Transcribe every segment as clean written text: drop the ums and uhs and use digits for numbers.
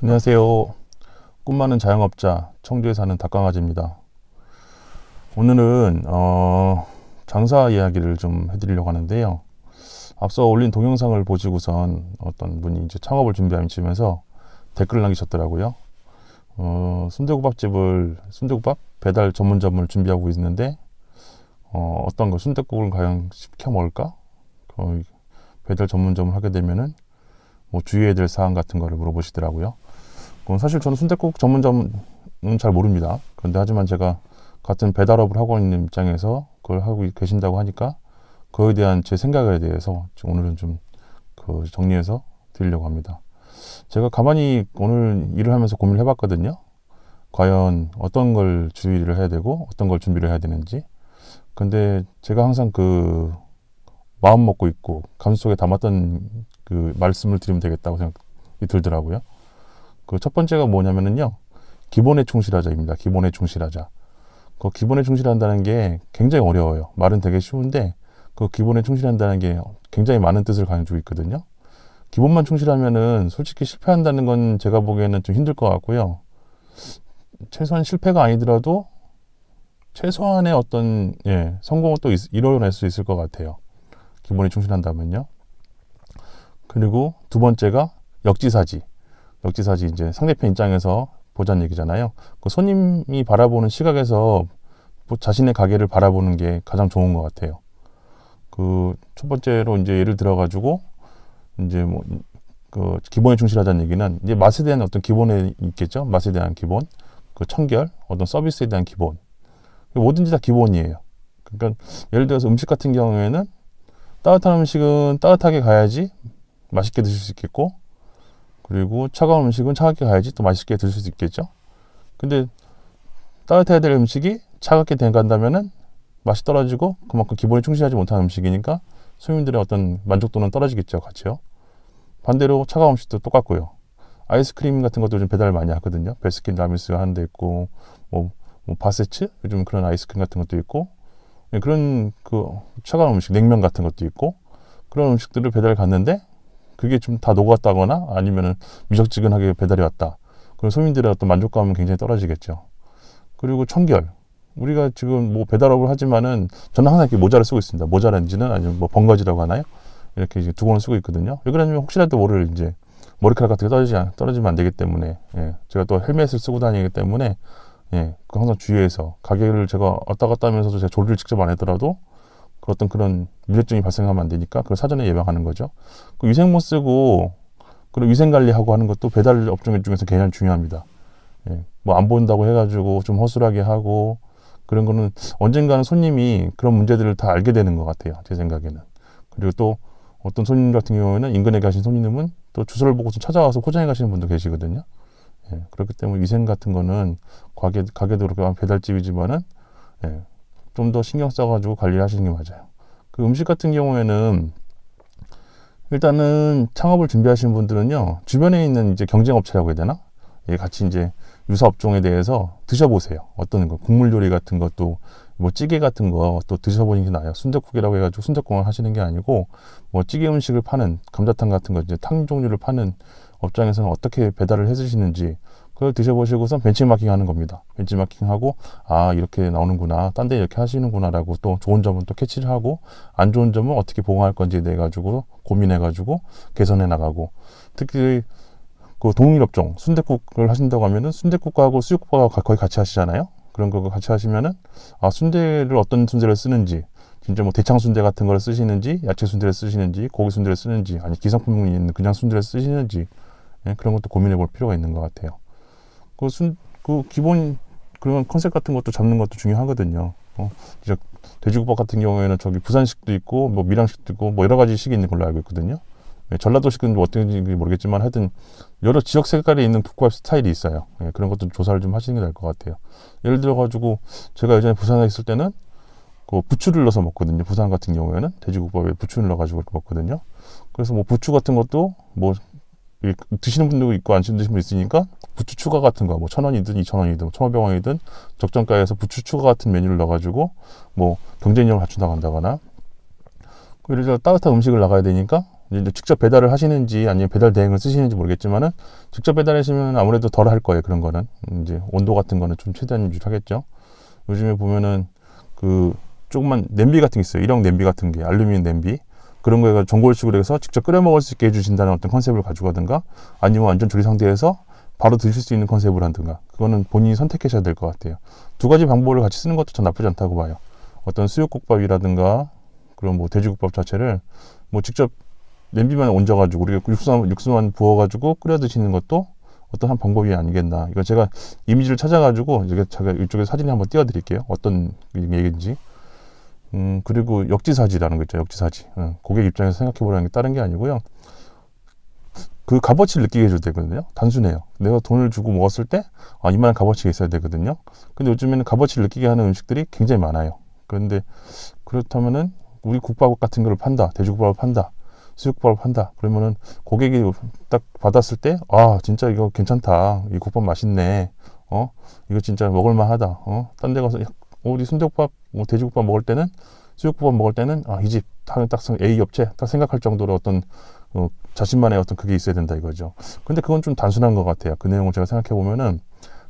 안녕하세요. 꿈 많은 자영업자 청주에 사는 닭강아지입니다. 오늘은 장사 이야기를 좀 해드리려고 하는데요. 앞서 올린 동영상을 보시고선 어떤 분이 이제 창업을 준비하시면서 댓글을 남기셨더라고요. 순대국밥 배달 전문점을 준비하고 있는데 어떤 거 순댓국을 과연 시켜 먹을까? 배달 전문점을 하게 되면은 뭐 주의해야 될 사항 같은 거를 물어보시더라고요. 사실 저는 순댓국 전문점은 잘 모릅니다. 그런데 하지만 제가 같은 배달업을 하고 있는 입장에서 그걸 하고 계신다고 하니까 그거에 대한 제 생각에 대해서 오늘은 좀 정리해서 드리려고 합니다. 제가 가만히 오늘 일을 하면서 고민을 해봤거든요. 과연 어떤 걸 주의를 해야 되고 어떤 걸 준비를 해야 되는지. 근데 제가 항상 그 마음 먹고 있고 가슴속에 담았던 그 말씀을 드리면 되겠다고 생각이 들더라고요. 그 첫 번째가 뭐냐면은요, 기본에 충실하자입니다. 기본에 충실하자. 그 기본에 충실한다는 게 굉장히 어려워요. 말은 되게 쉬운데 그 기본에 충실한다는 게 굉장히 많은 뜻을 가지고 있거든요. 기본만 충실하면은 솔직히 실패한다는 건 제가 보기에는 좀 힘들 것 같고요. 최소한 실패가 아니더라도 최소한의 어떤 성공을 또 이뤄낼 수 있을 것 같아요. 기본에 충실한다면요. 그리고 두 번째가 역지사지. 역지사지, 이제 상대편 입장에서 보자는 얘기잖아요. 그 손님이 바라보는 시각에서 자신의 가게를 바라보는 게 가장 좋은 것 같아요. 그 첫 번째로 이제 예를 들어가지고 이제 그 기본에 충실하자는 얘기는 이제 맛에 대한 어떤 기본에 있겠죠. 맛에 대한 기본, 그 청결, 어떤 서비스에 대한 기본, 뭐든지 다 기본이에요. 그러니까 예를 들어서 음식 같은 경우에는 따뜻한 음식은 따뜻하게 가야지 맛있게 드실 수 있겠고, 그리고 차가운 음식은 차갑게 가야지 또 맛있게 드실 수 있겠죠. 근데 따뜻해야 될 음식이 차갑게 간다면은 맛이 떨어지고 그만큼 기본에 충실하지 못한 음식이니까 손님들의 어떤 만족도는 떨어지겠죠. 같이요. 반대로 차가운 음식도 똑같고요. 아이스크림 같은 것도 좀 배달을 많이 하거든요. 베스킨 라빈스가 하는 데 있고, 뭐 바세츠? 요즘 그런 아이스크림 같은 것도 있고, 그런 그 차가운 음식, 냉면 같은 것도 있고, 그런 음식들을 배달 갔는데 그게 좀 다 녹았다거나 아니면은 미적지근하게 배달이 왔다. 그럼 소민들의 어떤 만족감은 굉장히 떨어지겠죠. 그리고 청결. 우리가 지금 뭐 배달업을 하지만은 저는 항상 이렇게 모자를 쓰고 있습니다. 모자란지는 아니면 뭐 번거지라고 하나요? 이렇게 이제 두건을 쓰고 있거든요. 왜 그러냐면 혹시라도 모를 이제 머리카락 같은 게 떨어지면 안 되기 때문에, 제가 또 헬멧을 쓰고 다니기 때문에, 그거 항상 주의해서 가게를 제가 왔다 갔다 하면서도 제가 조리를 직접 안 하더라도 그런 문제점이 발생하면 안 되니까 그걸 사전에 예방하는 거죠. 그 위생모 쓰고 그런 위생 관리하고 하는 것도 배달 업종 중에서 굉장히 중요합니다. 뭐 안 본다고 해가지고 좀 허술하게 하고 그런 거는 언젠가는 손님이 그런 문제들을 다 알게 되는 것 같아요. 제 생각에는. 그리고 또 어떤 손님 같은 경우에는 인근에 가신 손님은 또 주소를 보고 좀 찾아와서 포장해 가시는 분도 계시거든요. 그렇기 때문에 위생 같은 거는 가게도 그렇게 배달집이지만은 좀 더 신경 써가지고 관리를 하시는 게 맞아요. 그 음식 같은 경우에는 일단은 창업을 준비하시는 분들은요, 주변에 있는 이제 경쟁업체라고 해야 되나? 같이 이제 유사 업종에 대해서 드셔보세요. 어떤 거, 국물 요리 같은 것도, 뭐 찌개 같은 거 또 드셔보는 게 나아요. 순댓국이라고 해가지고 순댓국만 하시는 게 아니고, 뭐 찌개 음식을 파는 감자탕 같은 거, 이제 탕 종류를 파는 업장에서는 어떻게 배달을 해주시는지, 그걸 드셔보시고선 벤치마킹 하는 겁니다. 벤치마킹하고 이렇게 나오는구나, 딴 데 이렇게 하시는구나 라고 또 좋은 점은 또 캐치를 하고 안 좋은 점은 어떻게 보강할 건지에 대해 가지고 고민해가지고 개선해 나가고, 특히 그 동일업종 순댓국을 하신다고 하면은 순댓국하고 수육국하고 거의 같이 하시잖아요. 그런 거 같이 하시면은 순대를 어떤 순대를 쓰는지, 진짜 뭐 대창 순대 같은 걸 쓰시는지, 야채 순대를 쓰시는지, 고기 순대를 쓰는지, 아니 기성품이 있는 그냥 순대를 쓰시는지, 그런 것도 고민해 볼 필요가 있는 것 같아요. 그 기본 그런 컨셉 같은 것도 잡는 것도 중요하거든요. 이제 돼지국밥 같은 경우에는 저기 부산식도 있고 뭐 밀양식도 있고 뭐 여러 가지 식이 있는 걸로 알고 있거든요. 전라도식은 뭐 어떤지 모르겠지만 하여튼 여러 지역 색깔이 있는 국밥 스타일이 있어요. 그런 것도 조사를 좀 하시는 게 나을 것 같아요. 예를 들어 가지고 제가 예전에 부산에 있을 때는 그 부추를 넣어서 먹거든요. 부산 같은 경우에는 돼지국밥에 부추를 넣어 가지고 먹거든요. 그래서 뭐 부추 같은 것도 뭐 드시는 분도 있고 안 드시는 분 있으니까 부추 추가 같은 거, 뭐 1,000원이든 2,000원이든 1,500원이든 적정가에서 부추 추가 같은 메뉴를 넣어가지고 뭐 경쟁력을 갖춘다고 한다거나, 예를 들어 따뜻한 음식을 나가야 되니까 이제 직접 배달을 하시는지 아니면 배달 대행을 쓰시는지 모르겠지만은 직접 배달하시면 아무래도 덜 할 거예요. 그런 거는 이제 온도 같은 거는 좀 최대한 유지하겠죠. 요즘에 보면은 그 조그만 냄비 같은 게 있어요. 일회용 냄비 같은 게 알루미늄 냄비 그런 거에 전골식으로 해서 직접 끓여 먹을 수 있게 해주신다는 어떤 컨셉을 가지고 가든가 아니면 완전 조리 상태에서 바로 드실 수 있는 컨셉을 한든가 그거는 본인이 선택하셔야 될 것 같아요. 두 가지 방법을 같이 쓰는 것도 전 나쁘지 않다고 봐요. 어떤 수육국밥이라든가 그런 뭐 돼지국밥 자체를 뭐 직접 냄비만 얹어가지고 우리가 육수만 부어가지고 끓여 드시는 것도 어떤 한 방법이 아니겠나. 이거 제가 이미지를 찾아가지고 제가 이쪽에 사진을 한번 띄워드릴게요. 어떤 얘기인지. 그리고 역지사지라는 거 있죠. 역지사지. 고객 입장에서 생각해보라는 게 다른 게 아니고요. 그 값어치를 느끼게 해줘야 되거든요. 단순해요. 내가 돈을 주고 먹었을 때 이만한 값어치가 있어야 되거든요. 근데 요즘에는 값어치를 느끼게 하는 음식들이 굉장히 많아요. 그런데 그렇다면은 우리 국밥 같은 거를 판다. 돼지국밥을 판다. 수육밥을 판다. 그러면은 고객이 딱 받았을 때 진짜 이거 괜찮다. 이 국밥 맛있네. 이거 진짜 먹을만하다. 딴 데 가서 우리 순대국밥, 뭐 돼지국밥 먹을 때는 수육국밥 먹을 때는 이 집 딱 A 업체 딱 생각할 정도로 어떤 자신만의 어떤 그게 있어야 된다 이거죠. 근데 그건 좀 단순한 것 같아요. 그 내용을 제가 생각해 보면은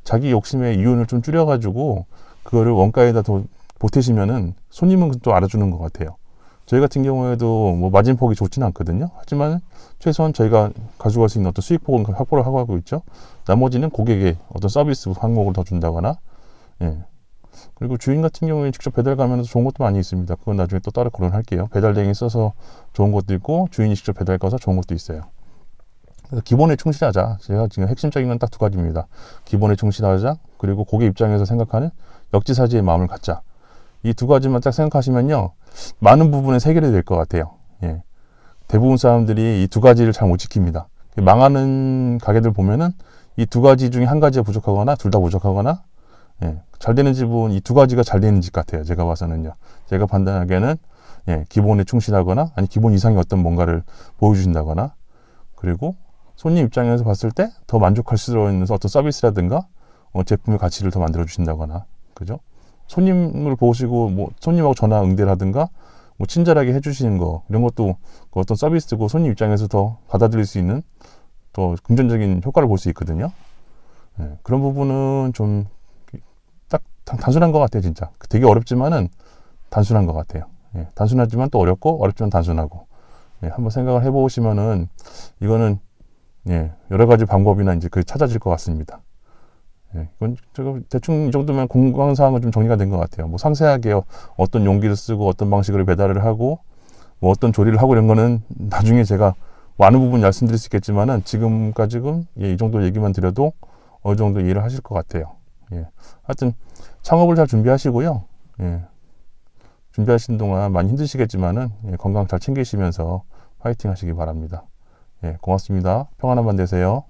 자기 욕심의 이윤을 좀 줄여가지고 그거를 원가에다 더 보태시면은 손님은 또 알아주는 것 같아요. 저희 같은 경우에도 뭐 마진폭이 좋지는 않거든요. 하지만 최소한 저희가 가져갈 수 있는 어떤 수익폭은 확보를 하고 있죠. 나머지는 고객의 어떤 서비스 항목을 더 준다거나, 그리고 주인 같은 경우에 직접 배달 가면 좋은 것도 많이 있습니다. 그건 나중에 또 따로 거론할게요. 배달 대행이 써서 좋은 것도 있고 주인이 직접 배달 가서 좋은 것도 있어요. 그래서 기본에 충실하자. 제가 지금 핵심적인 건 딱 두 가지입니다. 기본에 충실하자. 그리고 고객 입장에서 생각하는 역지사지의 마음을 갖자. 이 두 가지만 딱 생각하시면요. 많은 부분에 해결이 될 것 같아요. 대부분 사람들이 이 두 가지를 잘 못 지킵니다. 망하는 가게들 보면은 이 두 가지 중에 한 가지가 부족하거나 둘 다 부족하거나 잘 되는 집은 이 두 가지가 잘 되는 집 같아요. 제가 봐서는요. 제가 판단하기에는 기본에 충실하거나 아니 기본 이상의 어떤 뭔가를 보여주신다거나 그리고 손님 입장에서 봤을 때 더 만족할 수 있는 어떤 서비스라든가 제품의 가치를 더 만들어 주신다거나 그죠? 손님을 보시고 뭐 손님하고 전화 응대를 하든가 뭐 친절하게 해주시는 거 이런 것도 어떤 서비스고 손님 입장에서 더 받아들일 수 있는 더 긍정적인 효과를 볼 수 있거든요. 그런 부분은 좀 딱 단순한 것 같아요, 진짜. 되게 어렵지만은 단순한 것 같아요. 단순하지만 또 어렵고 어렵지만 단순하고 한번 생각을 해보시면은 이거는 여러 가지 방법이나 이제 그 찾아질 것 같습니다. 이건 제가 대충 이 정도면 공강사항은 좀 정리가 된 것 같아요. 뭐 상세하게 어떤 용기를 쓰고 어떤 방식으로 배달을 하고 뭐 어떤 조리를 하고 이런 거는 나중에 제가 많은 부분 말씀드릴 수 있겠지만은 지금까지는 이 정도 얘기만 드려도 어느 정도 이해를 하실 것 같아요. 하여튼 창업을 잘 준비하시고요. 준비하시는 동안 많이 힘드시겠지만은 건강 잘 챙기시면서 파이팅 하시기 바랍니다. 고맙습니다. 평안한 밤 되세요.